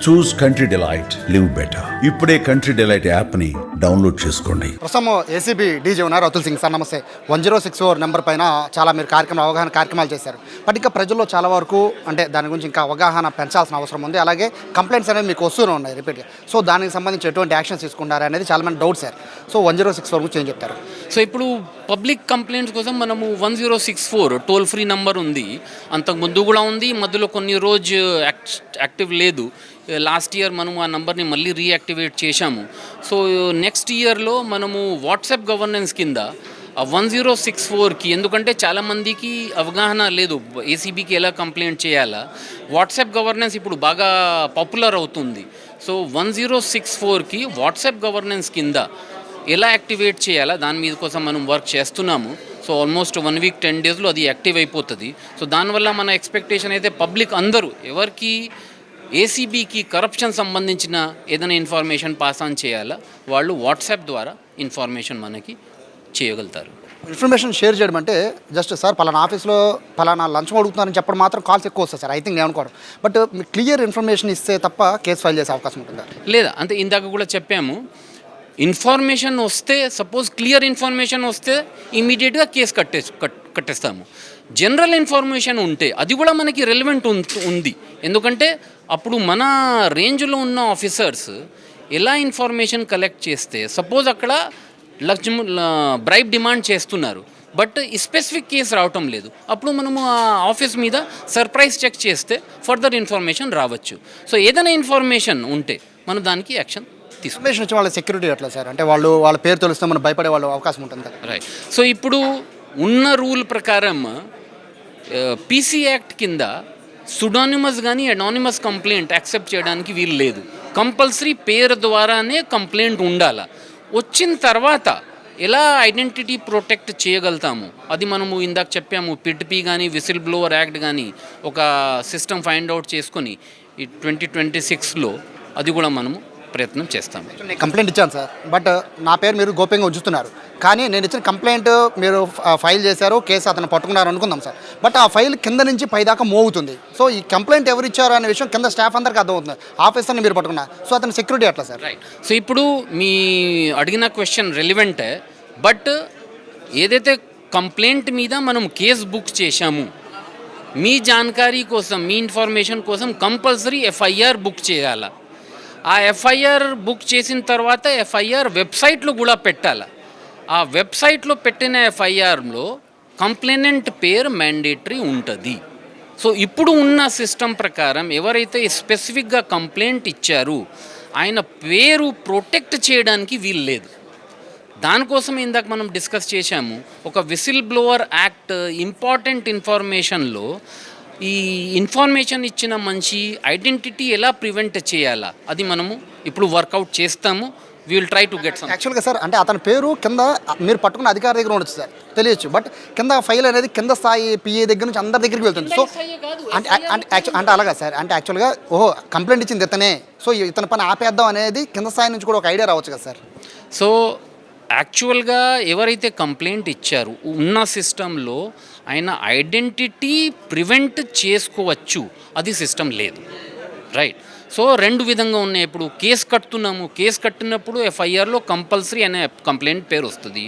చూస్ country delight, live better. ఇప్పుడే country delight యాప్ని download చేసుకోండి. ప్రస్తుతం ఏసీబీ డీజీ ఉన్నారు అతుల్ సింగ్ సార్. నమస్తే. 1064 నెంబర్ పైన చాలా మీరు అవగాహన కార్యక్రమాలు చేశారు. బట్ ఇంకా ప్రజల్లో చాలా వరకు అంటే దాని గురించి ఇంకా అవగాహన పెంచాల్సిన అవసరం ఉంది. అలాగే కంప్లైంట్స్ అనేవి మీకు వస్తూనే ఉన్నాయి రిపీట్గా. సో దానికి సంబంధించి ఎటువంటి యాక్షన్స్ తీసుకుంటారు అనేది చాలా మంది డౌట్ సార్. సో 1064 గురించి ఏం చెప్తారు? సో ఇప్పుడు పబ్లిక్ కంప్లైంట్స్ కోసం మనము 1064 టోల్ ఫ్రీ నెంబర్ ఉంది. అంతకు ముందు కూడా ఉంది, మధ్యలో కొన్ని రోజు యాక్టివ్ లేదు. లాస్ట్ ఇయర్ మనము ఆ నెంబర్ని మళ్ళీ రీయాక్టివేట్ చేశాము. సో నెక్స్ట్ ఇయర్లో మనము వాట్సాప్ గవర్నెన్స్ కింద 1064కి, ఎందుకంటే చాలామందికి అవగాహన లేదు ఏసీబీకి ఎలా కంప్లైంట్ చేయాలా. వాట్సాప్ గవర్నెన్స్ ఇప్పుడు బాగా పాపులర్ అవుతుంది. సో 1064కి వాట్సాప్ గవర్నెన్స్ కింద ఎలా యాక్టివేట్ చేయాలా దాని మీద కోసం మనం వర్క్ చేస్తున్నాము. సో ఆల్మోస్ట్ 1 వీక్ 10 డేస్లో అది యాక్టివ్ అయిపోతుంది. సో దానివల్ల మన ఎక్స్పెక్టేషన్ అయితే పబ్లిక్ అందరూ ఎవరికి ఏసీబీకి కరప్షన్ సంబంధించిన ఏదైనా ఇన్ఫర్మేషన్ పాస్ ఆన్ చేయాలా వాళ్ళు వాట్సాప్ ద్వారా ఇన్ఫర్మేషన్ మనకి చేయగలుగుతారు. ఇన్ఫర్మేషన్ షేర్ చేయడం అంటే జస్ట్ సార్ పలానా ఆఫీస్లో పలానా లంచం అడుగుతున్నారని చెప్పడం మాత్రం కాల్స్ ఎక్కువ వస్తాయి సార్. ఐ థింక్ నేను అనుకోవడం. బట్ మీకు క్లియర్ ఇన్ఫర్మేషన్ ఇస్తే తప్ప కేసు ఫైల్ చేసే అవకాశం ఉంటుందా? లేదా అంటే ఇందాక కూడా చెప్పాము, ఇన్ఫర్మేషన్ వస్తే సపోజ్ క్లియర్ ఇన్ఫర్మేషన్ వస్తే ఇమీడియట్గా కేసు కట్టేస్తాము. జనరల్ ఇన్ఫర్మేషన్ ఉంటే అది కూడా మనకి రెలవెంట్ ఉంది. ఎందుకంటే అప్పుడు మన రేంజ్లో ఉన్న ఆఫీసర్స్ ఎలా ఇన్ఫర్మేషన్ కలెక్ట్ చేస్తే సపోజ్ అక్కడ బ్రైబ్ డిమాండ్ చేస్తున్నారు బట్ స్పెసిఫిక్ కేసు రావటం లేదు, అప్పుడు మనము ఆ ఆఫీస్ మీద సర్ప్రైజ్ చెక్ చేస్తే ఫర్దర్ ఇన్ఫర్మేషన్ రావచ్చు. సో ఏదైనా ఇన్ఫర్మేషన్ ఉంటే మనం దానికి యాక్షన్ ఇన్ఫర్మేషన్ వచ్చి వాళ్ళ సెక్యూరిటీ ఎట్లా సార్? అంటే వాళ్ళ పేరు తెలిస్తే మనం భయపడే వాళ్ళ అవకాశం ఉంటుంది కదా. రైట్. సో ఇప్పుడు ఉన్న రూల్ ప్రకారం పీసీ యాక్ట్ కింద సుడానిమస్ కానీ అనానిమస్ కంప్లైంట్ యాక్సెప్ట్ చేయడానికి వీలు లేదు. కంపల్సరీ పేరు ద్వారానే కంప్లైంట్ ఉండాలి. వచ్చిన తర్వాత ఎలా ఐడెంటిటీ ప్రొటెక్ట్ చేయగలుగుతాము అది మనము ఇందాక చెప్పాము. పిటిపి కానీ విసిల్ బ్లోవర్ యాక్ట్ కానీ ఒక సిస్టమ్ ఫైండ్ అవుట్ చేసుకొని ఈ 2026లో అది కూడా మనము ప్రయత్నం చేస్తాము. నేను కంప్లైంట్ ఇచ్చాను సార్, బట్ నా పేరు మీరు గోప్యంగా ఉంచుతున్నారు. కానీ నేను ఇచ్చిన కంప్లైంట్ మీరు ఫైల్ చేశారు, కేసు అతను పట్టుకున్నారు అనుకుందాం సార్. బట్ ఆ ఫైల్ కింద నుంచి పై దాకా మూవ్ అవుతుంది. సో ఈ కంప్లైంట్ ఎవరు ఇచ్చారు అనే విషయం కింద స్టాఫ్ అందరికీ అర్థమవుతుంది. ఆఫీసర్ని మీరు పట్టుకున్నారు, సో అతని సెక్యూరిటీ ఎట్లా సార్? రైట్. సో ఇప్పుడు మీ అడిగిన క్వశ్చన్ రెలివెంటే. బట్ ఏదైతే కంప్లైంట్ మీద మనం కేసు బుక్ చేశాము, మీ జాన్కారీ కోసం మీ ఇన్ఫర్మేషన్ కోసం కంపల్సరీ ఎఫ్ఐఆర్ బుక్ చేయాలి. ఆ ఎఫ్ఐఆర్ బుక్ చేసిన తర్వాత ఎఫ్ఐఆర్ వెబ్సైట్లో కూడా పెట్టాలి. ఆ వెబ్సైట్లో పెట్టిన ఎఫ్ఐఆర్లో కంప్లైనెంట్ పేరు మ్యాండేటరీ ఉంటుంది. సో ఇప్పుడు ఉన్న సిస్టమ్ ప్రకారం ఎవరైతే స్పెసిఫిక్గా కంప్లైంట్ ఇచ్చారో ఆయన పేరు ప్రొటెక్ట్ చేయడానికి వీలు లేదు. దానికోసం ఇందాక మనం డిస్కస్ చేశాము, ఒక విసిల్ బ్లోవర్ యాక్ట్ ఇంపార్టెంట్ ఇన్ఫర్మేషన్లో ఈ ఇన్ఫర్మేషన్ ఇచ్చిన మనిషి ఐడెంటిటీ ఎలా ప్రివెంట్ చేయాలా అది మనము ఇప్పుడు వర్కౌట్ చేస్తాము. We will try to get some. యాక్చువల్గా సార్ అంటే అతని పేరు కింద మీరు పట్టుకున్న అధికారి దగ్గర ఉండొచ్చు సార్, తెలియచ్చు. బట్ కింద ఫైల్ అనేది కింద స్థాయి పిఏ దగ్గర నుంచి అందరి దగ్గరికి వెళ్తుంది. సో అంటే అలాగా సార్, అంటే యాక్చువల్గా ఓహో కంప్లైంట్ ఇచ్చింది ఇతనే, సో ఇతని పని ఆపేద్దాం అనేది కింద స్థాయి నుంచి కూడా ఒక ఐడియా రావచ్చు కదా సార్. సో యాక్చువల్గా ఎవరైతే కంప్లైంట్ ఇచ్చారో ఉన్న సిస్టంలో ఆయన ఐడెంటిటీ ప్రివెంట్ చేసుకోవచ్చు, అది సిస్టమ్ లేదు. రైట్. సో రెండు విధంగా ఉన్నాయి. ఇప్పుడు కేసు కట్టుతున్నాము, కేసు కట్టినప్పుడు ఎఫ్ఐఆర్లో కంపల్సరీ అనే కంప్లైంట్ పేరు వస్తుంది.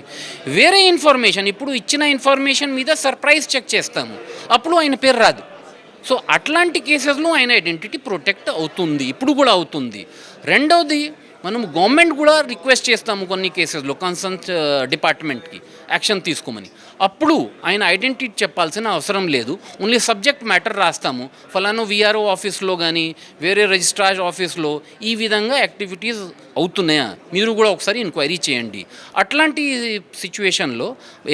వేరే ఇన్ఫర్మేషన్ ఇప్పుడు ఇచ్చిన ఇన్ఫర్మేషన్ మీద సర్ప్రైజ్ చెక్ చేస్తాము, అప్పుడు ఆయన పేరు రాదు. సో అట్లాంటి కేసెస్లో ఆయన ఐడెంటిటీ ప్రొటెక్ట్ అవుతుంది, ఇప్పుడు కూడా అవుతుంది. రెండవది మనం గవర్నమెంట్ కూడా రిక్వెస్ట్ చేస్తాము కొన్ని కేసెస్లో కన్సర్న్ డిపార్ట్మెంట్కి యాక్షన్ తీసుకోమని. అప్పుడు ఆయన ఐడెంటిటీ చెప్పాల్సిన అవసరం లేదు, ఓన్లీ సబ్జెక్ట్ మ్యాటర్ రాస్తాము. ఫలానా విఆర్ఓ ఆఫీస్లో కానీ వేరే రిజిస్ట్రార్ ఆఫీస్లో ఈ విధంగా యాక్టివిటీస్ అవుతున్నాయా మీరు కూడా ఒకసారి ఎంక్వైరీ చేయండి. అట్లాంటి సిచ్యువేషన్లో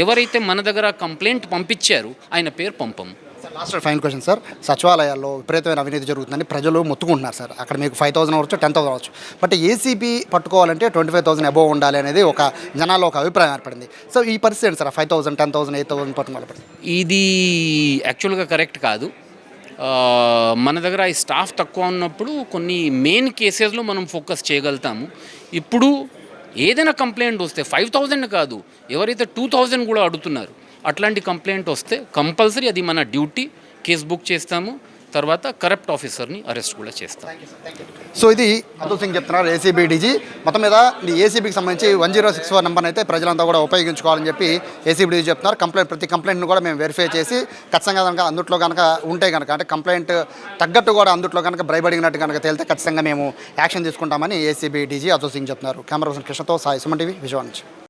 ఎవరైతే మన దగ్గర కంప్లైంట్ పంపించారో ఆయన పేరు పంపము. Last final question sir. సచివాలయాల్లో విపరీతమైన అవినీతి జరుగుతుందని ప్రజలు మొత్తుకుంటున్నారు సార్. అక్కడ మీకు 5,000 అవ్వచ్చు, 10,000 అవ్వచ్చు. బట్ ఏసీబీ పట్టుకోవాలంటే 25,000 అబోవ్ ఉండాలి అనేది ఒక జనాల్లో ఒక అభిప్రాయం ఏర్పడింది. సో ఈ పరిస్థితి ఏంటి సార్? 5,000, 10,000, 8,000 పట్టుకోవాలి. ఇది యాక్చువల్గా కరెక్ట్ కాదు. మన దగ్గర ఈ స్టాఫ్ తక్కువ ఉన్నప్పుడు కొన్ని మెయిన్ కేసెస్లో మనం ఫోకస్ చేయగలుగుతాము. ఇప్పుడు ఏదైనా కంప్లైంట్ వస్తే 5,000 కాదు, ఎవరైతే 2,000 కూడా అడుగుతున్నారు అట్లాంటి కంప్లైంట్ వస్తే కంపల్సరీ అది మన డ్యూటీ, కేసు బుక్ చేస్తాము, తర్వాత కరప్ట్ ఆఫీసర్ని అరెస్ట్ కూడా చేస్తాం. సో ఇది అతుల్ సింగ్ చెప్తున్నారు, ఏసీబీ డీజీ. మొత్తం మీద ఈ ఏసీబీకి సంబంధించి 1064 నెంబర్ని అయితే ప్రజలంతా కూడా ఉపయోగించుకోవాలని చెప్పి ఏసీబీ డీజీ చెప్తున్నారు. ప్రతి కంప్లైంట్ను కూడా మేము వెరిఫై చేసి ఖచ్చితంగా కనుక అందుట్లో కనుక ఉంటే కనుక అంటే కంప్లైంట్ తగ్గట్టు కూడా అందుట్లో కనుక భయపడినట్టు కనుక తేలితే ఖచ్చితంగా మేము యాక్షన్ తీసుకుంటామని ఏసీబీ డీజీ అతుల్ సింగ్ చెప్తున్నారు. కెమెరా పర్సన్ కృష్ణతో సాయి, సుమన్ టీవీ, విజయవాడ నుంచి.